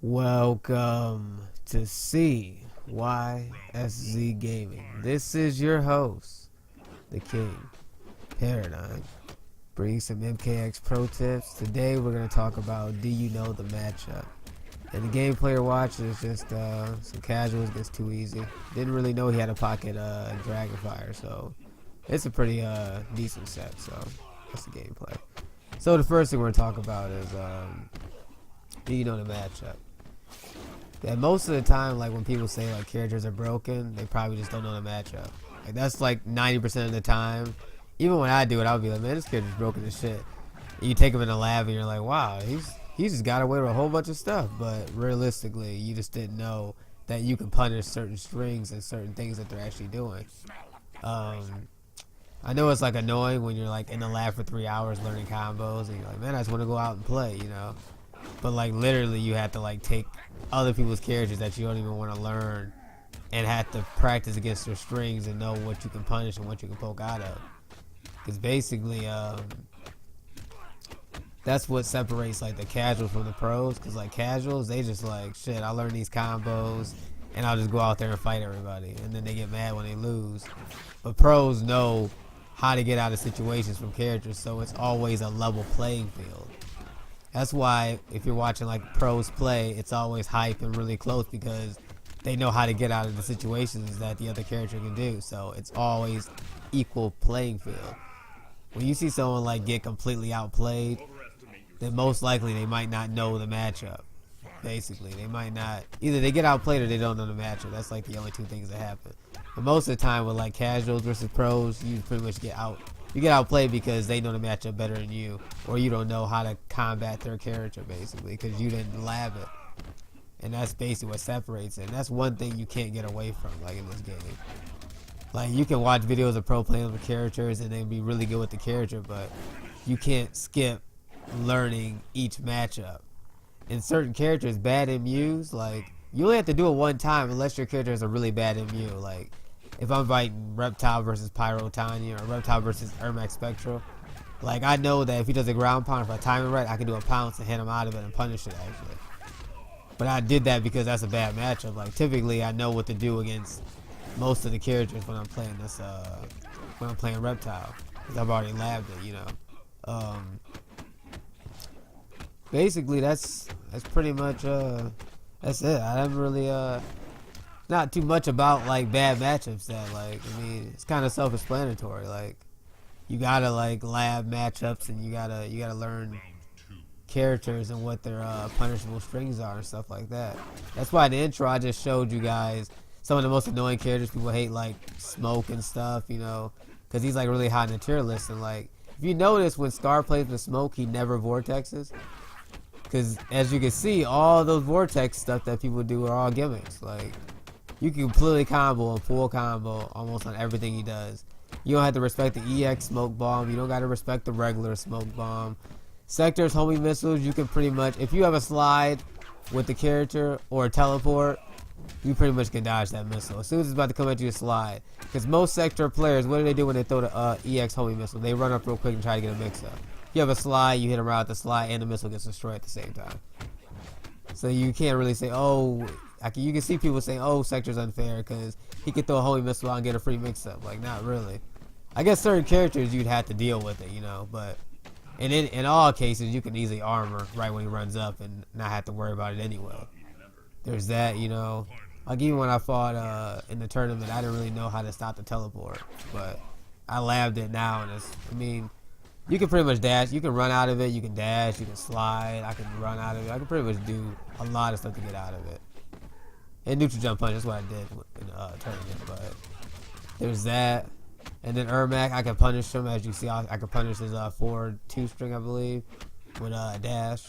Welcome to CYSZ Gaming. This is your host, the King Paradigm, bringing some MKX pro tips. Today we're going to talk about do you know the matchup? And the gameplay you're watching is just some casuals, gets too easy. Didn't really know he had a pocket Dragonfire, so it's a pretty decent set, so that's the gameplay. So the first thing we're going to talk about is do you know the matchup? Yeah, most of the time, like when people say like characters are broken, they probably just don't know the matchup. Like that's like 90% of the time. Even when I do it, I'll be like, man, this character's broken as shit. And you take him in the lab and you're like, wow, he's just got away with a whole bunch of stuff. But realistically, you just didn't know that you can punish certain strings and certain things that they're actually doing. I know it's like annoying when you're like in the lab for 3 hours learning combos and you're like, man, I just want to go out and play, you know. But like literally you have to like take other people's characters that you don't even want to learn and have to practice against their strings and know what you can punish and what you can poke out of. Because basically that's what separates like the casuals from the pros. Because like casuals, they just like, shit, I learned these combos and I'll just go out there and fight everybody. And then they get mad when they lose. But pros know how to get out of situations from characters, so it's always a level playing field. That's why if you're watching like pros play, it's always hype and really close because they know how to get out of the situations that the other character can do. So it's always equal playing field. When you see someone like get completely outplayed, then most likely they might not know the matchup. Basically, they might not, either they get outplayed or they don't know the matchup. That's like the only two things that happen. But most of the time with like casuals versus pros, you pretty much get outplayed because they know the matchup better than you, or you don't know how to combat their character basically because you didn't lab it. And that's basically what separates it. And that's one thing you can't get away from like in this game. Like you can watch videos of pro playing with characters and they be really good with the character, but you can't skip learning each matchup. In certain characters, bad MUs, like you only have to do it one time unless your character has a really bad MU. Like if I'm fighting Reptile versus Pyro Tanya or Reptile versus Ermac Spectral, like I know that if he does a ground pound, if I time it right, I can do a pounce and hit him out of it and punish it actually. But I did that because that's a bad matchup. Like typically I know what to do against most of the characters when I'm playing this when I'm playing Reptile, because I've already labbed it, you know. Basically that's pretty much that's it. I haven't really not too much about like bad matchups that like, I mean, it's kind of self-explanatory. Like you gotta like lab matchups and you gotta learn characters and what their punishable strings are and stuff like that. That's why in the intro I just showed you guys some of the most annoying characters people hate, like Smoke and stuff, you know, because he's like really high in the tier list. And like if you notice when Scar plays with Smoke, he never vortexes. Because as you can see, all those vortex stuff that people do are all gimmicks. Like you can completely combo and full combo almost on everything he does. You don't have to respect the EX smoke bomb. You don't got to respect the regular smoke bomb. Sectors, homing missiles, you can pretty much, if you have a slide with the character or a teleport, you pretty much can dodge that missile. As soon as it's about to come at you, slide. Because most sector players, what do they do when they throw the EX homing missile? They run up real quick and try to get a mix-up. You have a slide, you hit him right with the slide, and the missile gets destroyed at the same time. So you can't really say, oh, you can see people saying, oh, sector's unfair because he could throw a homing missile out and get a free mix-up. Like, not really. I guess certain characters you'd have to deal with it, you know, but And in all cases, you can easily armor right when he runs up and not have to worry about it anyway. There's that, you know. Like even when I fought in the tournament, I didn't really know how to stop the teleport, but I labbed it now, and I mean, you can pretty much dash. You can run out of it. You can dash. You can slide. I can run out of it. I can pretty much do a lot of stuff to get out of it. And neutral jump punch. That's what I did in the tournament. But there's that. And then Ermac, I can punish him. As you see, I can punish his forward 2-string, I believe, with a dash.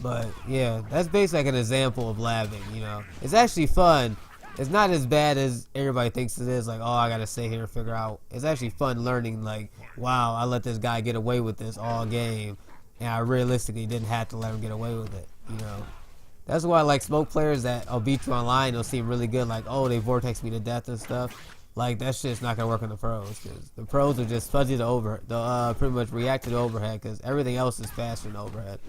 But yeah, that's basically like an example of labbing, you know. It's actually fun. It's not as bad as everybody thinks it is, like, oh, I gotta sit here and figure out. It's actually fun learning, like, wow, I let this guy get away with this all game, and I realistically didn't have to let him get away with it, you know. That's why I like smoke players that beat you online. They'll seem really good, like, oh, they vortex me to death and stuff. Like, that shit's not gonna work on the pros, because the pros are just fuzzy to over. They'll pretty much react to the overhead, because everything else is faster than overhead.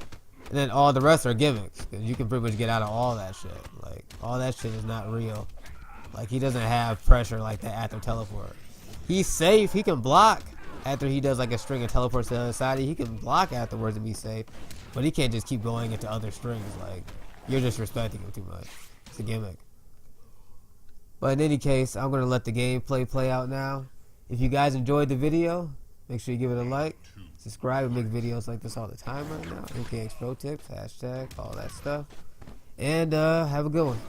And then all the rest are gimmicks, because you can pretty much get out of all that shit. Like, all that shit is not real. Like, he doesn't have pressure like that after teleport. He's safe. He can block after he does like a string of teleports to the other side. He can block afterwards and be safe. But he can't just keep going into other strings. Like, you're just respecting him too much. It's a gimmick. But in any case, I'm going to let the gameplay play out now. If you guys enjoyed the video, make sure you give it a like. Subscribe and make videos like this all the time right now. MKX Pro Tips, hashtag, all that stuff. And have a good one.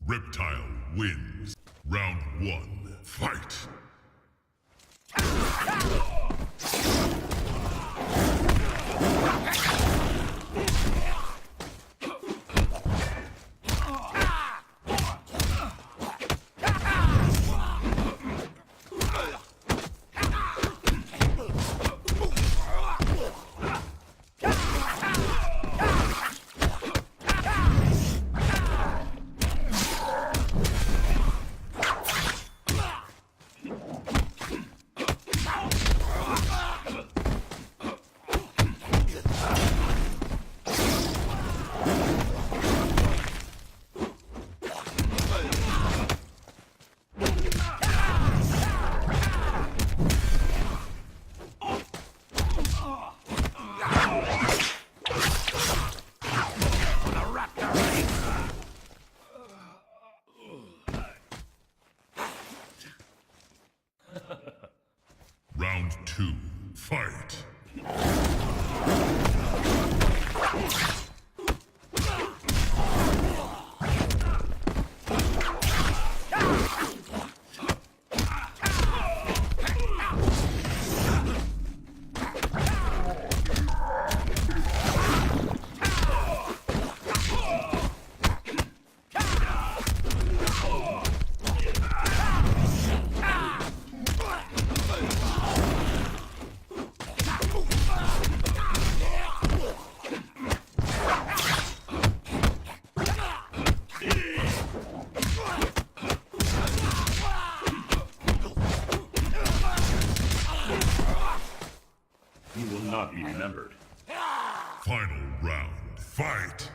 Reptile wins. Round 1, fight! Round 2, fight! You will not be remembered. Final round, fight!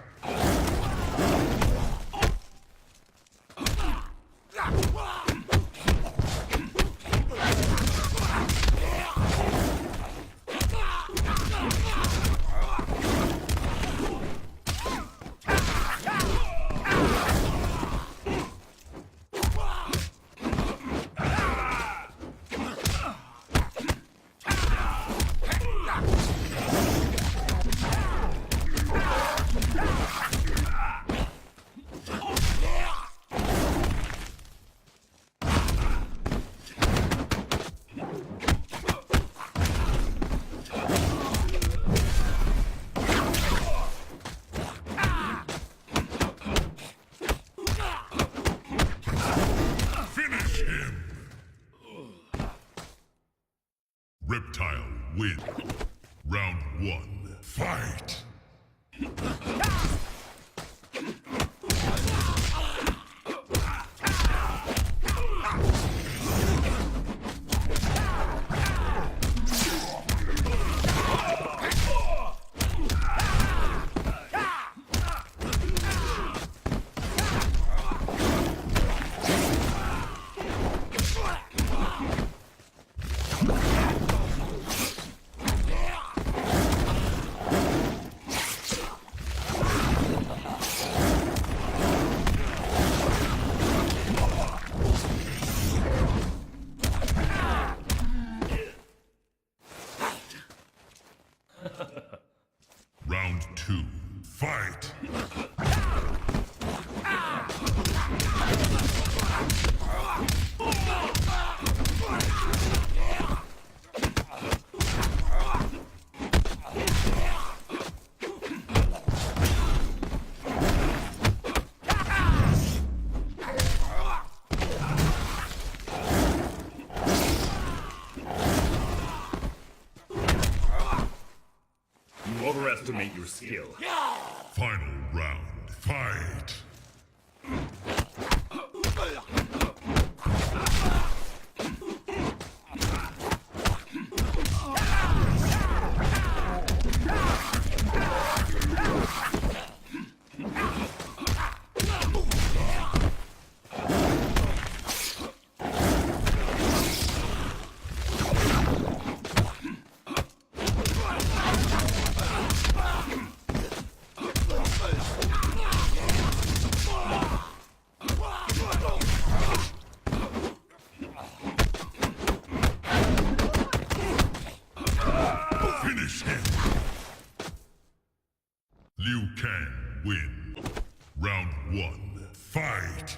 fight. You overestimate your skill. Final round, fight. Finish him. Liu Kang win. Round 1, fight.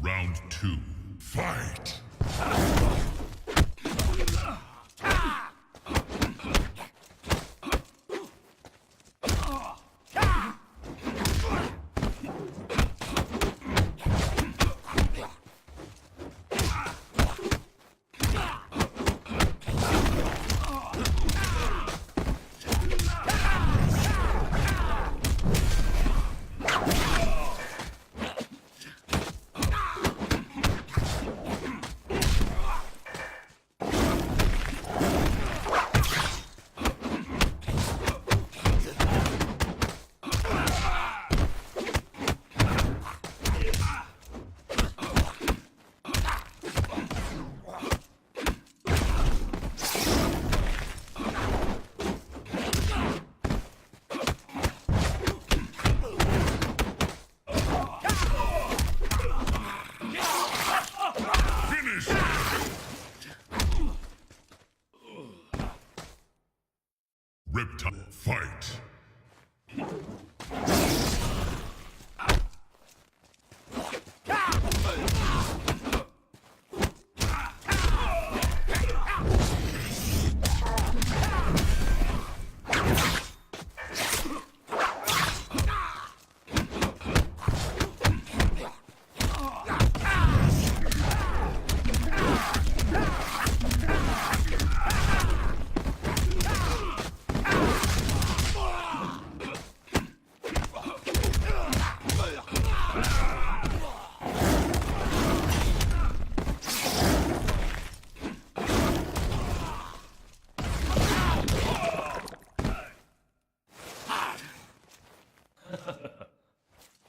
Round 2, fight. Finish him. Reptile, fight.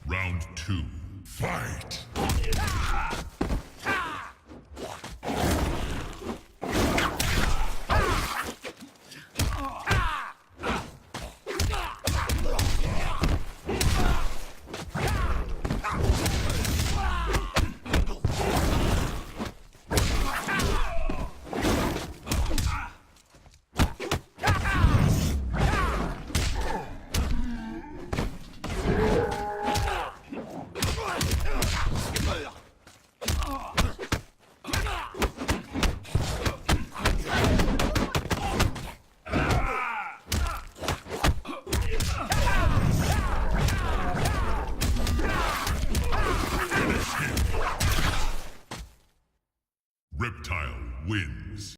Round 2, fight. Reptile wins.